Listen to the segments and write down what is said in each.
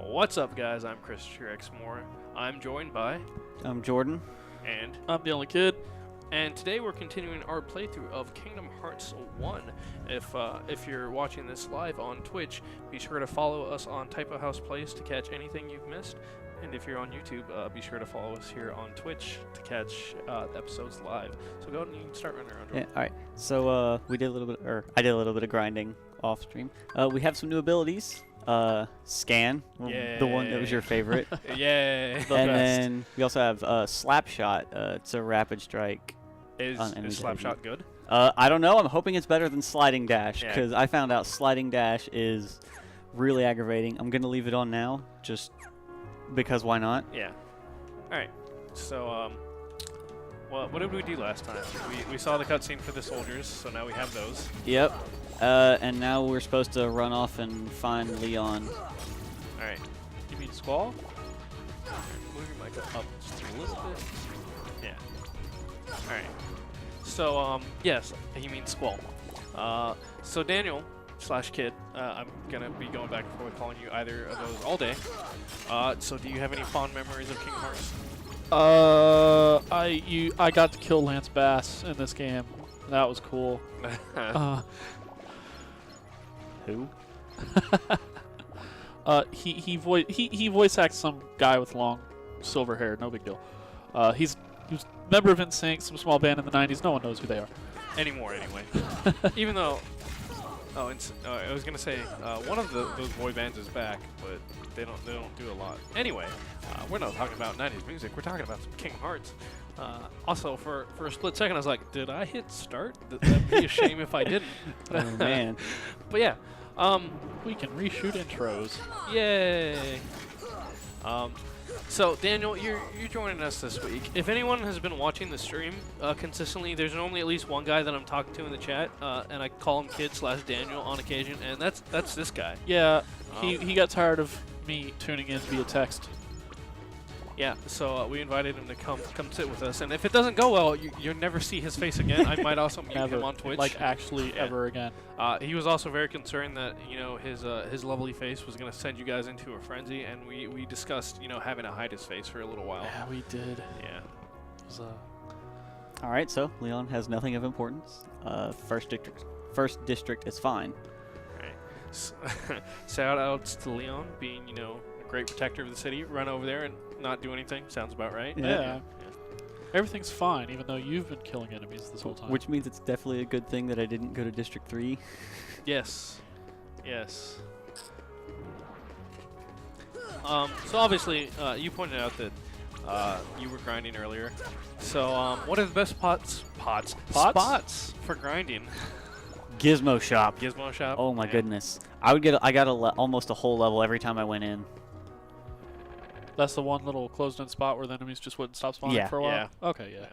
What's up, guys? I'm Chris Trexmore. I'm joined by... I'm Jordan. And... I'm the only kid. And today we're continuing our playthrough of Kingdom Hearts 1. If you're watching this live on Twitch, be sure to follow us on Typo House Plays to catch anything you've missed. And if you're on YouTube, be sure to follow us here on Twitch to catch the episodes live. So go ahead and you can start running around. Yeah, all right. So I did a little bit of grinding off stream. We have some new abilities. Scan, the one that was your favorite. Yay! And then we also have Slapshot. It's a rapid strike. Is Slapshot good? I don't know. I'm hoping it's better than Sliding Dash because Yeah. I found out Sliding Dash is really aggravating. I'm gonna leave it on now, just because why not? Yeah. All right. So well, what did we do last time? We saw the cutscene for the soldiers, so now we have those. Yep. And now we're supposed to run off and find Leon. All right. You mean Squall? Move your mic up just a little bit. Yeah. All right. So yes, he means Squall. So Daniel / Kid, I'm gonna be going back and forth calling you either of those all day. So do you have any fond memories of Kingdom Hearts? I got to kill Lance Bass in this game. That was cool. Who? He voice acts some guy with long silver hair. No big deal. He was a member of NSYNC, some small band in the '90s. No one knows who they are Anymore, anyway. Even though, I was gonna say one of those boy bands is back, but they don't do a lot. Anyway, we're not talking about '90s music. We're talking about some Kingdom Hearts. Also, for a split second, I was like, did I hit start? That'd be a shame if I didn't. Oh man. But yeah, we can reshoot intros. yay. So Daniel, you're joining us this week. If anyone has been watching the stream consistently, there's normally at least one guy that I'm talking to in the chat, and I call him Kid / Daniel on occasion, and that's this guy. Yeah, he got tired of me tuning in via text. Yeah, so we invited him to come sit with us, and if it doesn't go well, you'll never see his face again. I might also mute Never, him on Twitch. like actually Yeah. ever again. He was also very concerned that his lovely face was going to send you guys into a frenzy, and we discussed having to hide his face for a little while. Yeah, we did. Yeah. It was, All right. So Leon has nothing of importance. First district is fine. Right. Shout outs to Leon being a great protector of the city. Run over there and not do anything. Sounds about right. yeah. Everything's fine, even though you've been killing enemies this whole time. Which means it's definitely a good thing that I didn't go to District 3. Yes. Yes. So obviously, you pointed out that you were grinding earlier. So what are the best spots for grinding? Gizmo Shop. Gizmo Shop. Oh my Yeah. goodness. I got almost a whole level every time I went in. That's the one little closed-in spot where the enemies just wouldn't stop spawning Yeah. for a while? Yeah. Okay, yeah.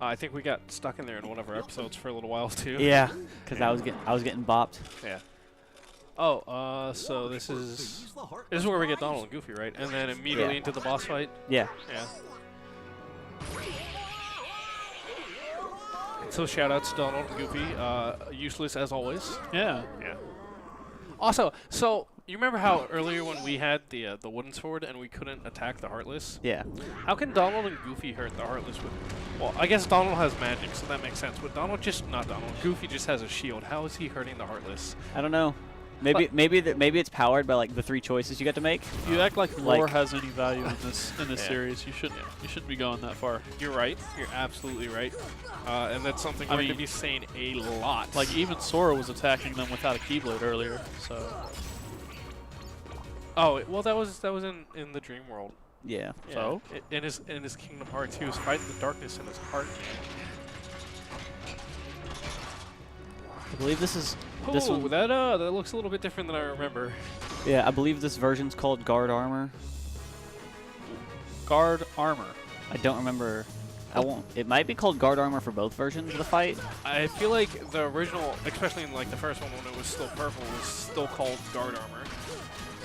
I think we got stuck in there in one of our episodes for a little while too. Yeah, because I was getting bopped. Yeah. Oh, so this is where we get Donald and Goofy, right? And then immediately Yeah. into the boss fight. Yeah. Yeah. So shout outs to Donald and Goofy. Useless as always. Yeah. Yeah. Also, so you remember how earlier when we had the wooden sword and we couldn't attack the Heartless? Yeah. How can Donald and Goofy hurt the Heartless with? Well, I guess Donald has magic, so that makes sense. But Goofy just has a shield. How is he hurting the Heartless? I don't know. Maybe it's powered by like the 3 choices you got to make. If you act like lore Like- has any value in this Yeah. series, you shouldn't be going that far. You're right. You're absolutely right. And that's something I we're going to mean- be saying a lot. Like even Sora was attacking them without a Keyblade earlier, so oh, well, that was in the dream world. Yeah. Yeah. So? In his Kingdom Hearts, he was fighting the darkness in his heart. I believe this is this Ooh, one. that looks a little bit different than I remember. Yeah, I believe this version's called Guard Armor. guard armor. I don't remember. It might be called Guard Armor for both versions of the fight. I feel like the original, especially in like the first one when it was still purple, was still called Guard Armor.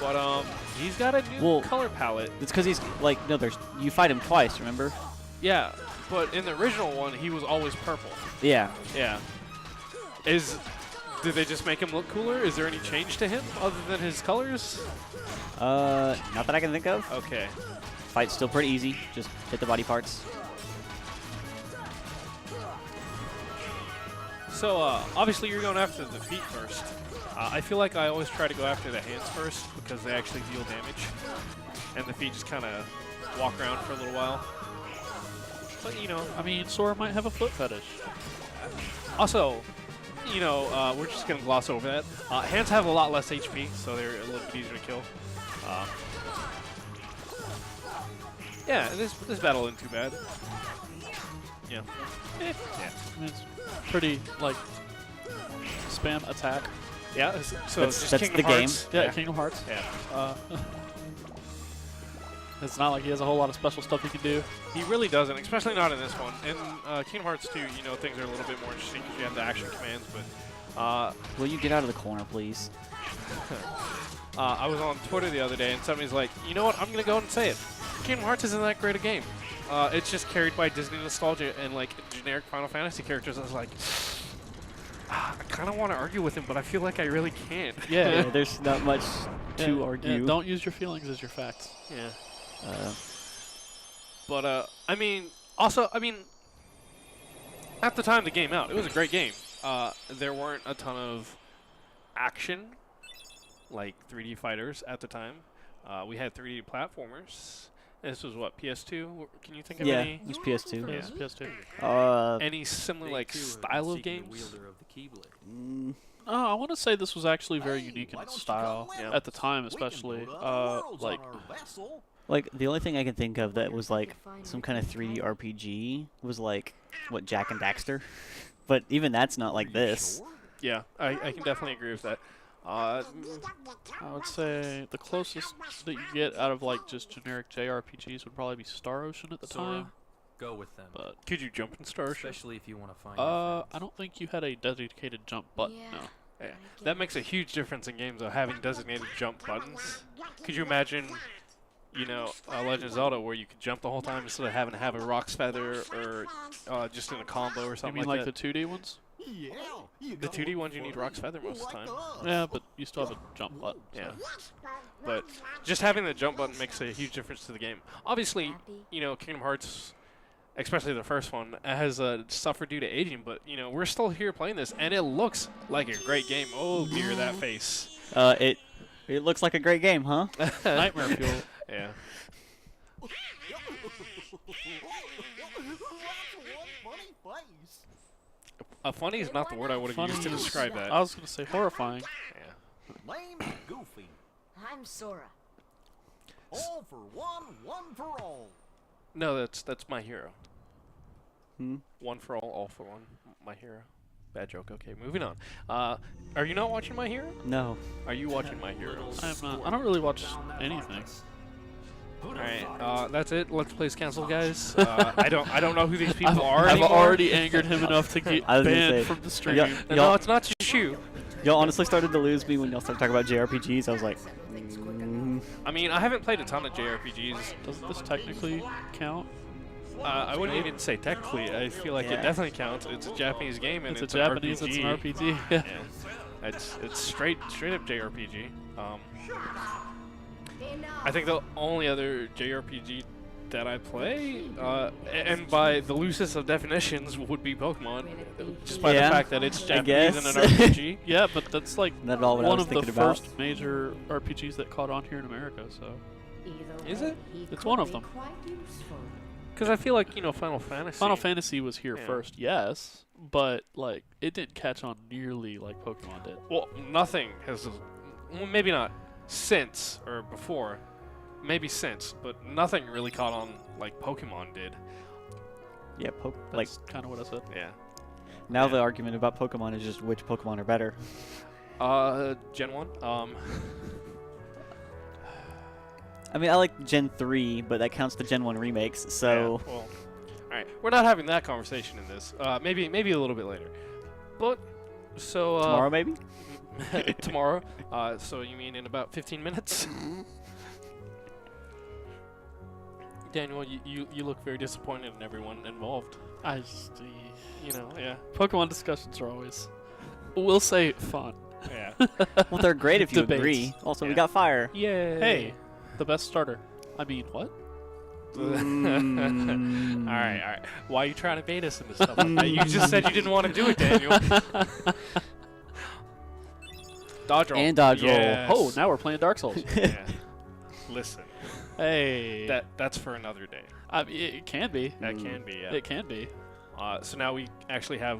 But he's got a new Well- color palette. It's because he's like you fight him twice. Remember? Yeah, but in the original one, he was always purple. Yeah. Yeah. Did they just make him look cooler? Is there any change to him other than his colors? Not that I can think of. Okay. Fight's still pretty easy. Just hit the body parts. So, obviously you're going after the feet first. I feel like I always try to go after the hands first because they actually deal damage. And the feet just kind of walk around for a little while. But, you know. I mean, Sora might have a foot fetish. Also, you know, we're just going to gloss over that. Hands have a lot less HP, so they're a little bit easier to kill. Yeah, this battle isn't too bad. Yeah. Yeah. I mean, it's pretty, like, spam attack. Yeah, so That's- just that's Kingdom the game. Hearts. Yeah, Kingdom Hearts. Yeah. It's not like he has a whole lot of special stuff he can do. He really doesn't, especially not in this one. In Kingdom Hearts 2, you know, things are a little bit more interesting because you have the action commands, but Will you get out of the corner, please? I was on Twitter the other day and somebody's like, you know what, I'm going to go and say it. Kingdom Hearts isn't that great a game. It's just carried by Disney nostalgia and like generic Final Fantasy characters. I was like, I kind of want to argue with him, but I feel like I really can't. Yeah, there's not much to Yeah, argue. don't use your feelings as your facts. Yeah. Uh, I mean, also, I mean, at the time the game out, it was a great game. There weren't a ton of action, like 3D fighters at the time. We had 3D platformers. This was what, PS2? Can you think of yeah, any? it was PS2. Yes, PS2. Any similar like style of games? Mm, Oh, I want to say this was actually very unique in its style Yeah. at the time, especially. like the only thing I can think of that was like some kind of 3D RPG was like what, Jak and Daxter, but even that's not like this. Yeah, I can definitely agree with that. I would say the closest that you get out of like just generic JRPGs would probably be Star Ocean at the time. Go with them. But Could you jump in Star Ocean? Especially if you want to find your I don't think you had a dedicated jump button. Yeah. No. Yeah. That makes a huge difference in games of having designated jump buttons. Could you imagine, you know, Legend of Zelda where you could jump the whole time instead of having to have a Rock's Feather or just in a combo or You something mean like like that? the 2D ones? The 2D ones you need Rock's Feather most of the time. Yeah, but you still have a jump button. so. Yeah. But just having the jump button makes a huge difference to the game. Obviously, you know, Kingdom Hearts, especially the first one, has suffered due to aging, but, you know, we're still here playing this, and it looks like a great game. Oh, dear, that face. It looks like a great game, huh? Nightmare Fuel. Yeah. Funny is not the word I would have used to Funny is- describe that. I was going to say horrifying. Yeah. Name's Goofy. I'm Sora. All for one for all. No, that's My Hero. Hmm? One for all for one. My Hero. Bad joke. Okay, moving on. Are you not watching My Hero? No. Are you watching My Hero? I'm not. I don't really watch anything. Alright, that's it. Let's Play's canceled, guys. I don't know who these people are I've anymore. already angered him enough to get I was gonna banned say, from the stream. yeah. No, Y'all- it's not just you. Y'all honestly started to lose me when y'all started talking about JRPGs. I was like, I mean, I haven't played a ton of JRPGs. Doesn't this technically count? I wouldn't even say technically. I feel like Yeah. it definitely counts. It's a Japanese game and It's a it's Japanese. an It's RPG. an RPG. Yeah. Yeah. It's straight up JRPG. I think the only other JRPG that I play, and by the loosest of definitions, would be Pokemon, just by Yeah, the fact that it's I Japanese and an guess. RPG. Yeah, but that's like not at all what I one was of the thinking about. first major RPGs that caught on here in America. So Is it? It's one of them. Because I feel like, you know, Final Fantasy. Final Fantasy was here Yeah. first, yes, but like it didn't catch on nearly like Pokemon did. Well, nothing has. Well, maybe not since or before. Maybe since, but nothing really caught on like Pokemon did. Yeah, like That's kind of what I said. Yeah. now yeah. the argument about Pokemon is just which Pokemon are better. Gen 1. I mean, I like Gen 3, but that counts the Gen 1 remakes, so Yeah, well, all right. We're not having that conversation in this. Maybe a little bit later. But so tomorrow maybe? tomorrow. So you mean in about 15 minutes? Daniel, you look very disappointed in everyone involved. I just, You know, yeah. Pokemon discussions are always We'll say fun. Yeah. Well, they're great if you Debates. agree. Also, we Yeah. got fire. Yay. Hey, the best starter. I mean, what? Mm. All right. Why are you trying to bait us into stuff like that? You just said you didn't want to do it, Daniel. Dodge roll. And dodge roll. Yes. Oh, now we're playing Dark Souls. Yeah. Listen, Hey. that's for another day. I mean, it can be. That Mm. can be. Yeah. It can be. So now we actually have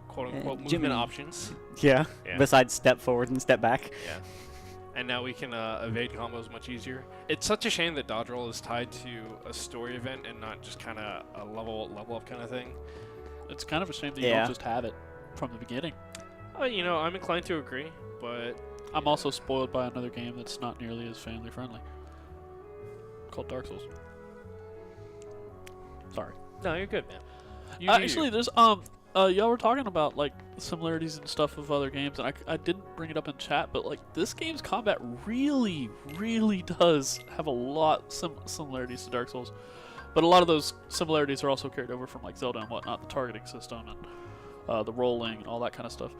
quote unquote movement Jiminy. options. Yeah. Yeah. Besides step forward and step back. Yeah. And now we can evade combos much easier. It's such a shame that dodge roll is tied to a story event and not just kind of a level up kind of thing. It's kind of a shame that you Yeah. don't just have it from the beginning. You know, I'm inclined to agree, but I'm also spoiled by another game that's not nearly as family friendly. Called Dark Souls. Sorry. no, you're good, man. You do you. Actually, there's y'all were talking about like similarities and stuff of other games, and I didn't bring it up in chat, but like this game's combat really does have a lot similarities to Dark Souls, but a lot of those similarities are also carried over from like Zelda and whatnot, the targeting system and the rolling and all that kind of stuff.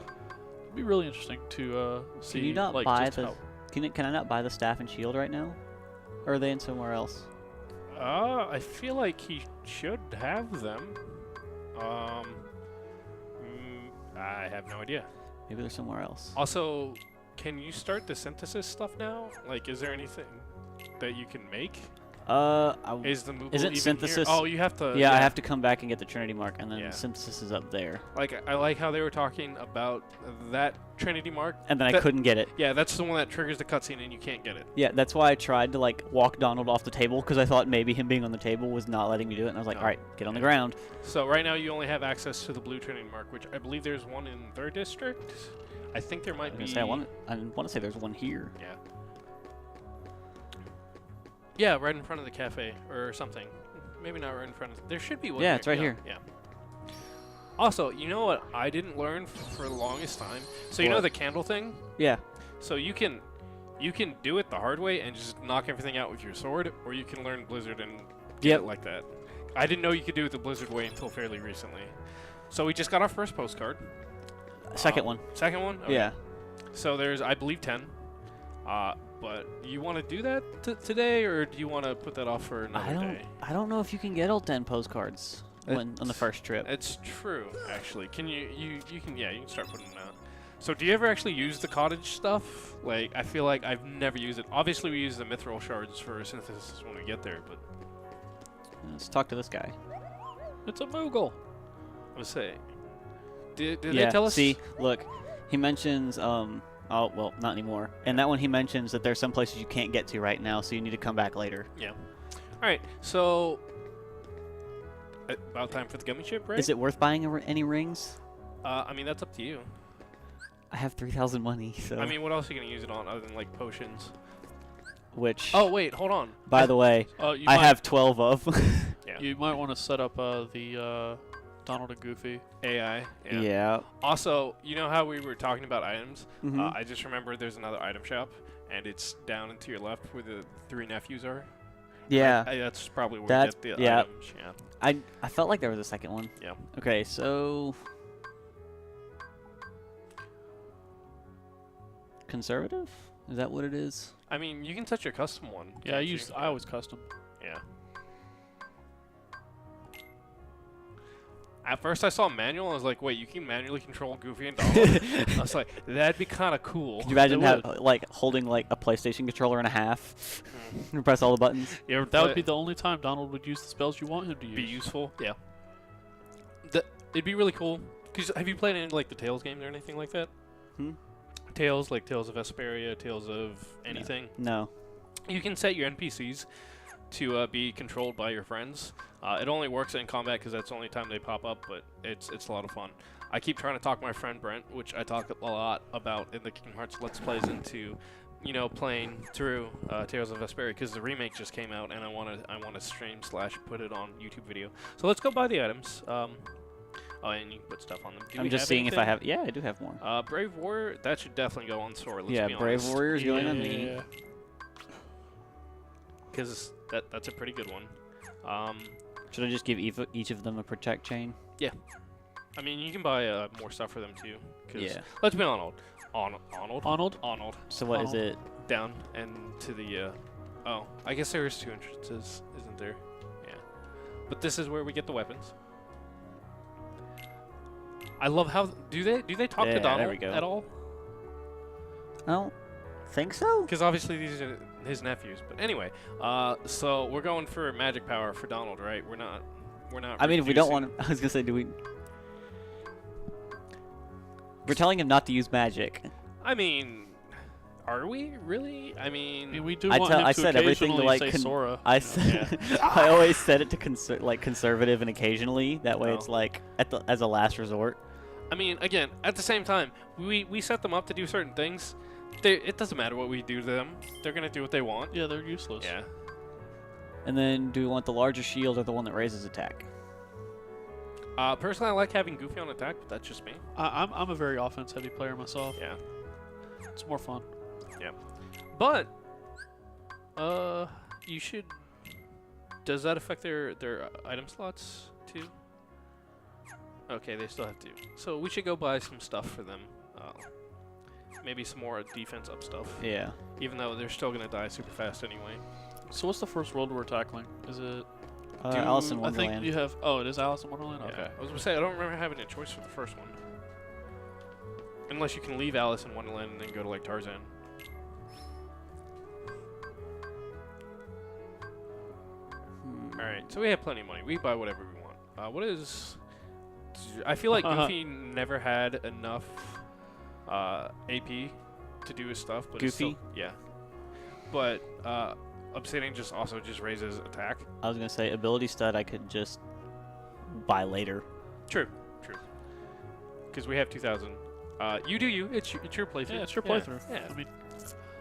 It'd be really interesting to see. Can you not like, buy just the? how- Can I not buy the staff and shield right now? Or are they in somewhere else? I feel like he should have them. I have no idea. Maybe they're somewhere else. Also, can you start the synthesis stuff now? Like, is there anything that you can make? Is the Moogle Isn't even synthesis- Here? Oh, you have to. yeah, I have to come back and get the Trinity mark, and then Yeah. synthesis is up there. Like, I like how they were talking about that Trinity mark. And then I That- couldn't get it. Yeah, that's the one that triggers the cutscene and you can't get it. Yeah, that's why I tried to like walk Donald off the table because I thought maybe him being on the table was not letting me do it, and I was like, No. all right, get on the ground. So right now you only have access to the blue Trinity mark, which I believe there's one in 3rd district. I think there I might was be. gonna say, I want to say there's one here. Yeah. Yeah, right in front of the cafe or something. Maybe not right in front of. There should be one. Yeah, here. it's right here. Yeah. Also, you know what I didn't learn for the longest time? So you know What? the candle thing? Yeah. So you can do it the hard way and just knock everything out with your sword, or you can learn Blizzard and get Yep. it like that. I didn't know you could do it the Blizzard way until fairly recently. So we just got our first postcard. Second one. Second one? Okay. Yeah. So there's, I believe, 10. But you want to do that today, or do you want to put that off for another day? I don't know if you can get all 10 postcards on the first trip. It's true, actually. Can you can start putting them out. So do you ever actually use the cottage stuff? Like, I feel like I've never used it. Obviously, we use the mithril shards for synthesis when we get there, but Let's talk to this guy. It's a Moogle. I would say, did yeah. they tell us? See, look, he mentions oh well, not anymore. And that one he mentions that there's some places you can't get to right now, so you need to come back later. Yeah. All right. So about time for the gummy ship, right? Is it worth buying any rings? I mean, that's up to you. I have 3,000 money, so I mean, what else are you gonna use it on other than like potions? which Oh wait, hold on. by the way, You I might, have 12 of. Yeah. You might want to set up the Donald and Goofy. AI. Yeah. yeah. Also, you know how we were talking about items? Mhm. I just remembered there's another item shop, and it's down and to your left where the 3 nephews are. Yeah. That's probably where That's- you get the yeah. items. Yeah. I felt like there was a second one. Yeah. Okay, so conservative? Is that what it is? I mean, you can touch your custom one. Yeah, can't you? I always custom. Yeah. At first, I saw manual. I was like, "Wait, you can manually control Goofy and Donald?" I was like, "That'd be kind of cool." Could you imagine It like holding like a PlayStation controller and a half and press all the buttons? You ever That would play- be the only time Donald would use the spells you want him to use. be useful. Yeah. It'd be really cool. Cause have you played any like the Tales games or anything like that? Hmm? Tales, like Tales of Vesperia, Tales of anything. No. You can set your NPCs to be controlled by your friends. It only works in combat because that's the only time they pop up, but it's a lot of fun. I keep trying to talk my friend Brent, which I talk a lot about in the Kingdom Hearts Let's Plays, into, playing through Tales of Vesperia because the remake just came out, and I want to stream / put it on YouTube video. So let's go buy the items. And you can put stuff on them. Do I'm we just have seeing if I anything? have. Yeah, I do have more. Brave Warrior, that should definitely go on Sora. Let's Yeah, be Brave honest. Warrior's going on me. Yeah. Because that's a pretty good one. Should I just give each of them a protect chain? Yeah. I mean, you can buy more stuff for them too. 'Cause Yeah. let's be honest. Arnold. So what is Arnold. it? Down and to the. Oh, I guess there is 2 entrances, isn't there? Yeah. But this is where we get the weapons. I love how do they talk Yeah, to there Donald we go. at all? I don't think so. Because obviously these are his nephews. But anyway, so we're going for magic power for Donald, right? We're not. I mean, if we don't reducing- want, I was gonna say, do we? We're telling him not to use magic. I mean, are we really? I mean, I mean, we do I want tell- him I to said everything to, occasionally like, say Sora. I you know. said, I always said it to conservative and occasionally. That way, Oh. it's like as a last resort. I mean, again, at the same time, we set them up to do certain things. It doesn't matter what we do to them; they're gonna do what they want. Yeah, they're useless. Yeah. And then, do we want the larger shield or the one that raises attack? Personally, I like having Goofy on attack, but that's just me. I'm a very offense heavy player myself. Yeah. It's more fun. But, you should. Does that affect their item slots too? Okay, they still have to. So we should go buy some stuff for them. Maybe some more defense up stuff. Yeah. Even though they're still gonna die super fast anyway. So what's the first world we're tackling? Is it? Alice in I Wonderland. think you have. Oh, it is Alice in Wonderland. Yeah. Okay. I was gonna say I don't remember having a choice for the first one. Unless you can leave Alice in Wonderland and then go to like Tarzan. Hmm. All right, so we have plenty of money. We buy whatever we want. What is? I feel like Goofy never had enough AP to do his stuff, but it's still- Goofy? yeah. But Obsidian just also raises attack. I was gonna say ability stud. I could just buy later. True. Because we have 2,000. You do you. It's your playthrough. Yeah, it's your playthrough. Yeah. I mean,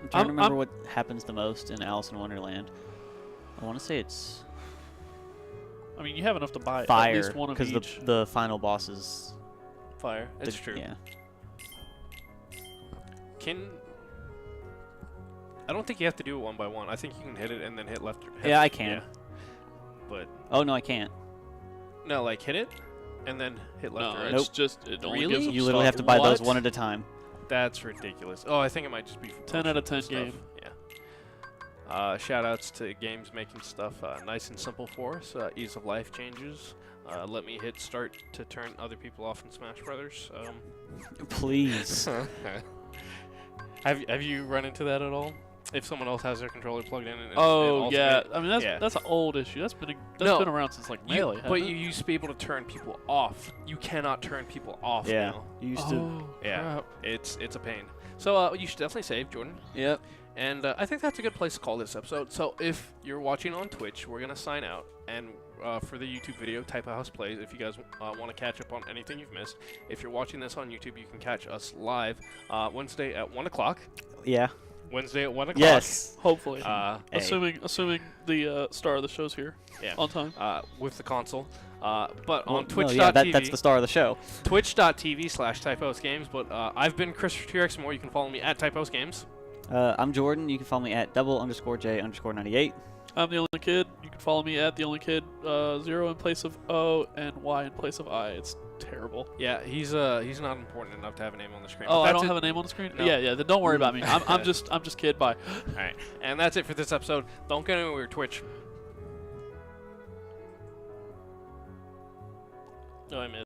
I'm trying to I'm- remember what happens the most in Alice in Wonderland. I want to say it's you have enough to buy at fire least one of because each. the final boss is. Fire. It's the- true. Yeah. I don't think you have to do it one by one. I think you can hit it and then hit left. Yeah, I can. Yeah. But Oh no, I can't. no, like hit it and then hit left no, or right. it's just it only Really? gives them You literally stuff. have to buy those What? one at a time. That's ridiculous. Oh, I think it might just be for 10 out of 10 stuff. game. Yeah. Shout outs to games making stuff nice and simple for us. Ease of life changes. Let me hit start to turn other people off in Smash Brothers. Please. Have you run into that at all? If someone else has their controller plugged in and Oh yeah, alternate- I mean Yeah. that's an old issue. That's been No, been around since like You- Melee. but hasn't you it? used to be able to turn people off. You cannot turn people off Yeah. now. You used to. Oh, Yeah. crap. It's a pain. So you should definitely save, Jordan. Yep. And I think that's a good place to call this episode. So if you're watching on Twitch, we're gonna sign out. And for the YouTube video, Type of House Plays. If you guys want to catch up on anything you've missed, if you're watching this on YouTube, you can catch us live Wednesday at 1 o'clock. Yeah. Wednesday at 1 o'clock. Yes. Hopefully, Hey. assuming the star of the show's here Yeah. on time. With the console. But Well, on Twitch.tv. no, yeah, that's the star of the show. Twitch.tv/TypehouseGames. But I've been Christopher T-Rex Moore. You can follow me at TypehouseGames. I'm Jordan. You can follow me at double_J_98. I'm the only kid. You can follow me at the only kid. 0 in place of O and Y in place of I. It's terrible. Yeah, he's not important enough to have a name on the screen. Oh, But I that's don't it. have a name on the screen. No. Yeah. Then don't worry about me. I'm just kid. Bye. All right, and that's it for this episode. Don't get anywhere, Twitch. Oh, I missed.